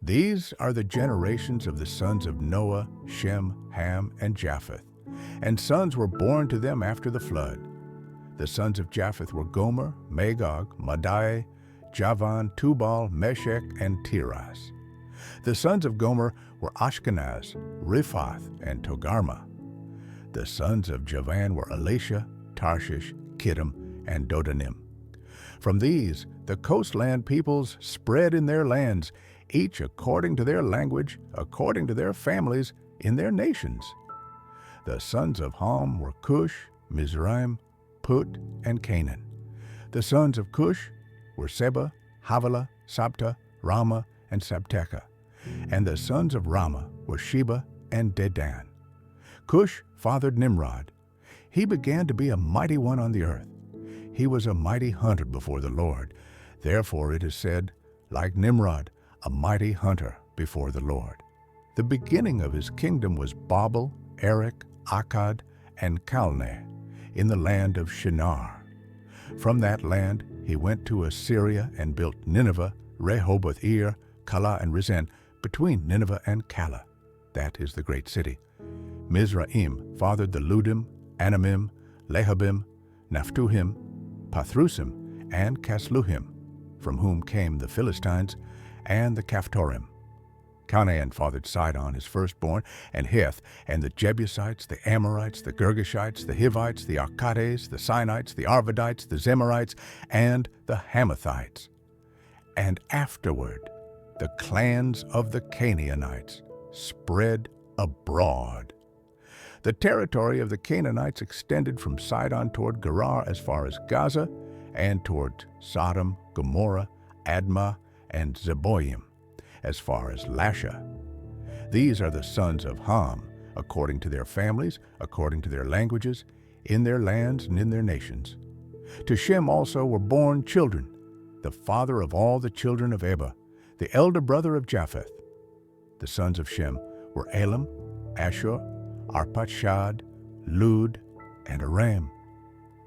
These are the generations of the sons of Noah, Shem, Ham, and Japheth. And sons were born to them after the flood. The sons of Japheth were Gomer, Magog, Madai, Javan, Tubal, Meshech, and Tiras. The sons of Gomer were Ashkenaz, Riphath, and Togarmah. The sons of Javan were Elisha, Tarshish, Kittim, and Dodanim. From these, the coastland peoples spread in their lands, each according to their language, according to their families, in their nations. The sons of Ham were Cush, Mizraim, Put, and Canaan. The sons of Cush were Seba, Havilah, Sabta, Ramah, and Sabteca. And the sons of Ramah were Sheba and Dedan. Cush fathered Nimrod. He began to be a mighty one on the earth. He was a mighty hunter before the Lord. Therefore it is said, like Nimrod, a mighty hunter before the Lord. The beginning of his kingdom was Babel, Erech, Akkad, and Calneh, in the land of Shinar. From that land he went to Assyria and built Nineveh, Rehoboth-ir, Calah, and Resen, between Nineveh and Calah. That is the great city. Mizraim fathered the Ludim, Anamim, Lehabim, Naphtuhim, Pathrusim, and Casluhim, from whom came the Philistines, and the Caphtorim. Canaan fathered Sidon, his firstborn, and Heth, and the Jebusites, the Amorites, the Girgashites, the Hivites, the Arcades, the Sinites, the Arvadites, the Zemarites, and the Hamathites. And afterward, the clans of the Canaanites spread abroad. The territory of the Canaanites extended from Sidon toward Gerar as far as Gaza, and toward Sodom, Gomorrah, Admah, and Zeboim, as far as Lasha. These are the sons of Ham, according to their families, according to their languages, in their lands and in their nations. To Shem also were born children, the father of all the children of Eber, the elder brother of Japheth. The sons of Shem were Elam, Ashur, Arpachshad, Lud, and Aram.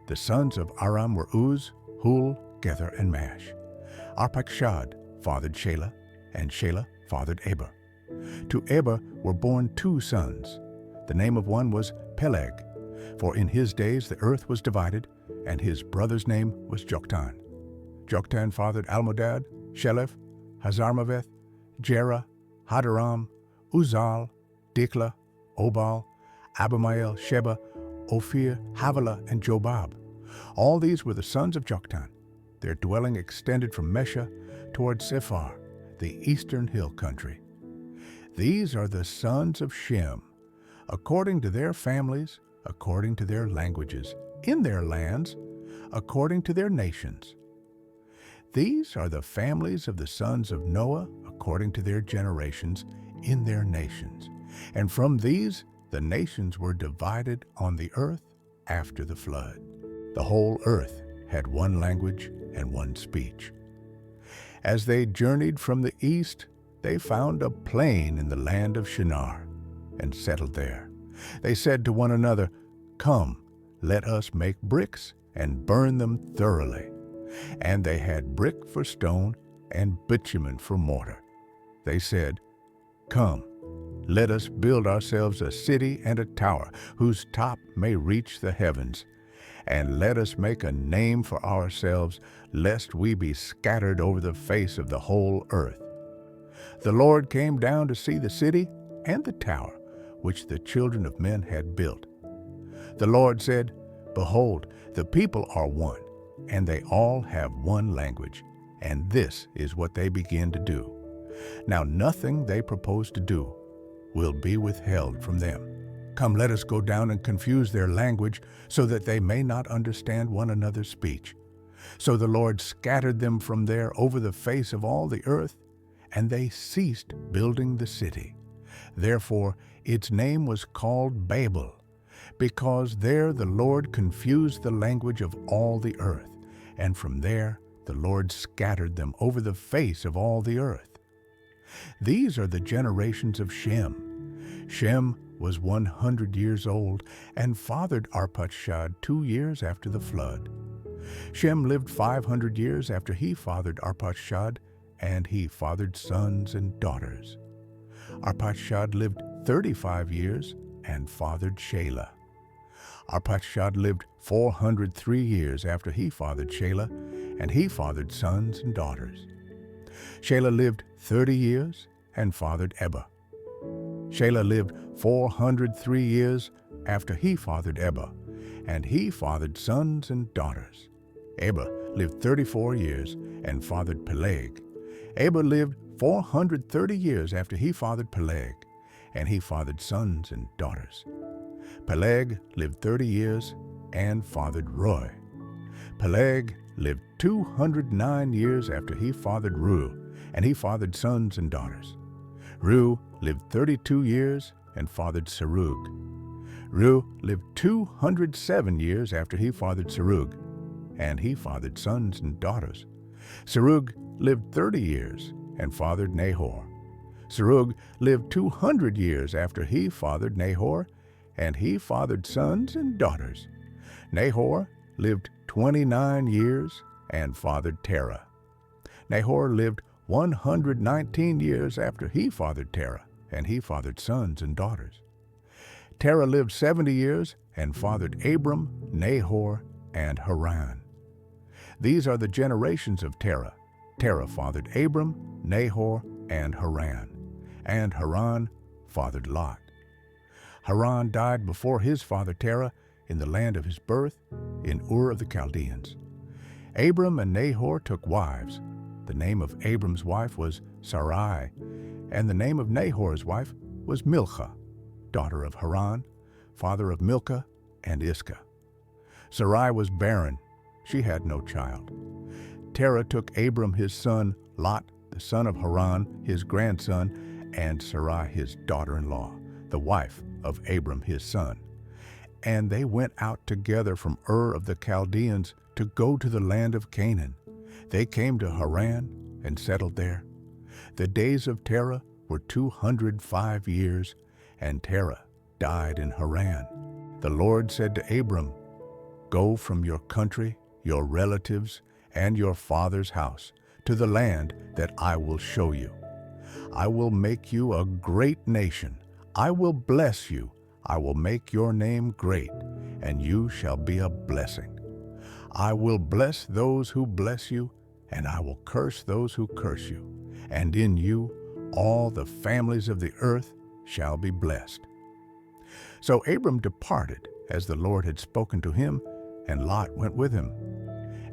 The sons of Aram were Uz, Hul, Gether, and Mash. Arpachshad fathered Shelah, and Shelah fathered Eber. To Eber were born 2 sons. The name of one was Peleg, for in his days the earth was divided, and his brother's name was Joktan. Joktan fathered Almodad, Sheleph, Hazarmaveth, Jerah, Hadaram, Uzal, Diklah, Obal, Abimael, Sheba, Ophir, Havilah, and Jobab. All these were the sons of Joktan. Their dwelling extended from Mesha toward Sephar, the eastern hill country. These are the sons of Shem, according to their families, according to their languages, in their lands, according to their nations. These are the families of the sons of Noah, according to their generations, in their nations. And from these the nations were divided on the earth after the flood. The whole earth had one language and one speech. As they journeyed from the east, they found a plain in the land of Shinar, and settled there. They said to one another, "Come, let us make bricks, and burn them thoroughly." And they had brick for stone, and bitumen for mortar. They said, "Come, let us build ourselves a city and a tower, whose top may reach the heavens. And let us make a name for ourselves, lest we be scattered over the face of the whole earth." The Lord came down to see the city and the tower, which the children of men had built. The Lord said, "Behold, the people are one, and they all have one language, and this is what they begin to do. Now nothing they propose to do will be withheld from them. Come, let us go down and confuse their language, so that they may not understand one another's speech." So the Lord scattered them from there over the face of all the earth, and they ceased building the city. Therefore its name was called Babel, because there the Lord confused the language of all the earth, and from there the Lord scattered them over the face of all the earth. These are the generations of Shem. Shem was 100 years old, and fathered Arpachshad 2 years after the flood. Shem lived 500 years after he fathered Arpachshad, and he fathered sons and daughters. Arpachshad lived 35 years and fathered Shelah. Arpachshad lived 403 years after he fathered Shelah, and he fathered sons and daughters. Shelah lived 30 years and fathered Eber. Shelah lived 403 years after he fathered Eber, and he fathered sons and daughters. Eber lived 34 years and fathered Peleg. Eber lived 430 years after he fathered Peleg, and he fathered sons and daughters. Peleg lived 30 years and fathered Reu. Peleg lived 209 years after he fathered Reu, and he fathered sons and daughters. Reu lived 32 years and fathered Serug. Reu lived 207 years after he fathered Serug, and he fathered sons and daughters. Serug lived 30 years and fathered Nahor. Serug lived 200 years after he fathered Nahor, and he fathered sons and daughters. Nahor lived 29 years and fathered Terah. Nahor lived 119 years after he fathered Terah, and he fathered sons and daughters. Terah lived 70 years and fathered Abram, Nahor, and Haran. These are the generations of Terah. Terah fathered Abram, Nahor, and Haran fathered Lot. Haran died before his father Terah in the land of his birth, in Ur of the Chaldeans. Abram and Nahor took wives. The name of Abram's wife was Sarai, and the name of Nahor's wife was Milcah, daughter of Haran, father of Milcah and Iscah. Sarai was barren. She had no child. Terah took Abram his son, Lot, the son of Haran, his grandson, and Sarai his daughter-in-law, the wife of Abram his son. And they went out together from Ur of the Chaldeans to go to the land of Canaan. They came to Haran and settled there. The days of Terah were 205 years, and Terah died in Haran. The Lord said to Abram, "Go from your country, your relatives, and your father's house to the land that I will show you. I will make you a great nation. I will bless you. I will make your name great, and you shall be a blessing. I will bless those who bless you, and I will curse those who curse you. And in you all the families of the earth shall be blessed." So Abram departed as the Lord had spoken to him, and Lot went with him.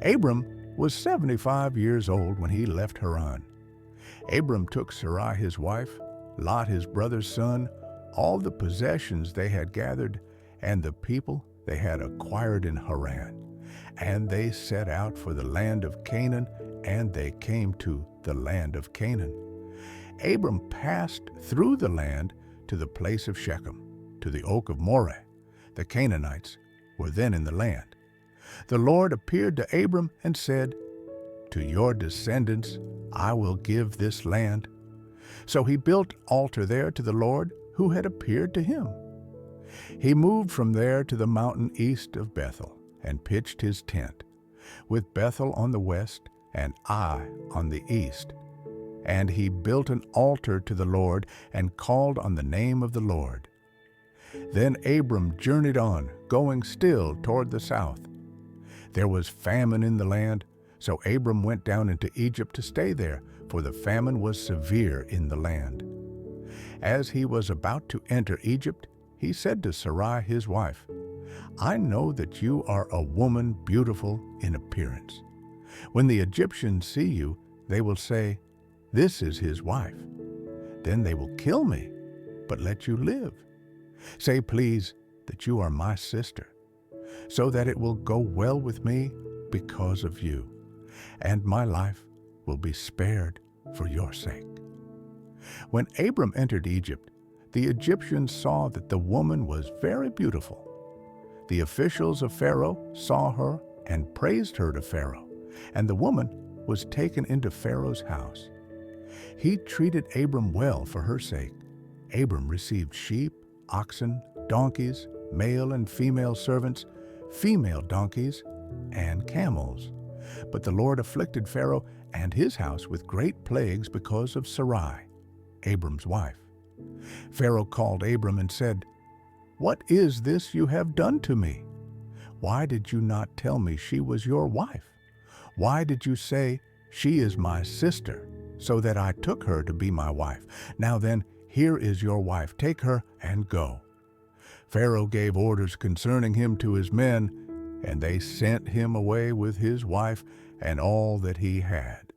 Abram was 75 years old when he left Haran. Abram took Sarai his wife, Lot his brother's son, all the possessions they had gathered, and the people they had acquired in Haran. And they set out for the land of Canaan, and they came to the land of Canaan. Abram passed through the land to the place of Shechem, to the oak of Moreh. The Canaanites were then in the land. The Lord appeared to Abram and said, "To your descendants I will give this land." So he built an altar there to the Lord who had appeared to him. He moved from there to the mountain east of Bethel and pitched his tent, with Bethel on the west and Ai on the east. And he built an altar to the Lord and called on the name of the Lord. Then Abram journeyed on, going still toward the south. There was famine in the land, so Abram went down into Egypt to stay there, for the famine was severe in the land. As he was about to enter Egypt, he said to Sarai his wife, "I know that you are a woman beautiful in appearance. When the Egyptians see you, they will say, 'This is his wife.' Then they will kill me, but let you live. Say, please, that you are my sister, so that it will go well with me because of you, and my life will be spared for your sake." When Abram entered Egypt, the Egyptians saw that the woman was very beautiful. The officials of Pharaoh saw her and praised her to Pharaoh, and the woman was taken into Pharaoh's house. He treated Abram well for her sake. Abram received sheep, oxen, donkeys, male and female servants, female donkeys, and camels. But the Lord afflicted Pharaoh and his house with great plagues because of Sarai, Abram's wife. Pharaoh called Abram and said, "What is this you have done to me? Why did you not tell me she was your wife? Why did you say, 'She is my sister,' so that I took her to be my wife? Now then, here is your wife. Take her and go." Pharaoh gave orders concerning him to his men, and they sent him away with his wife and all that he had.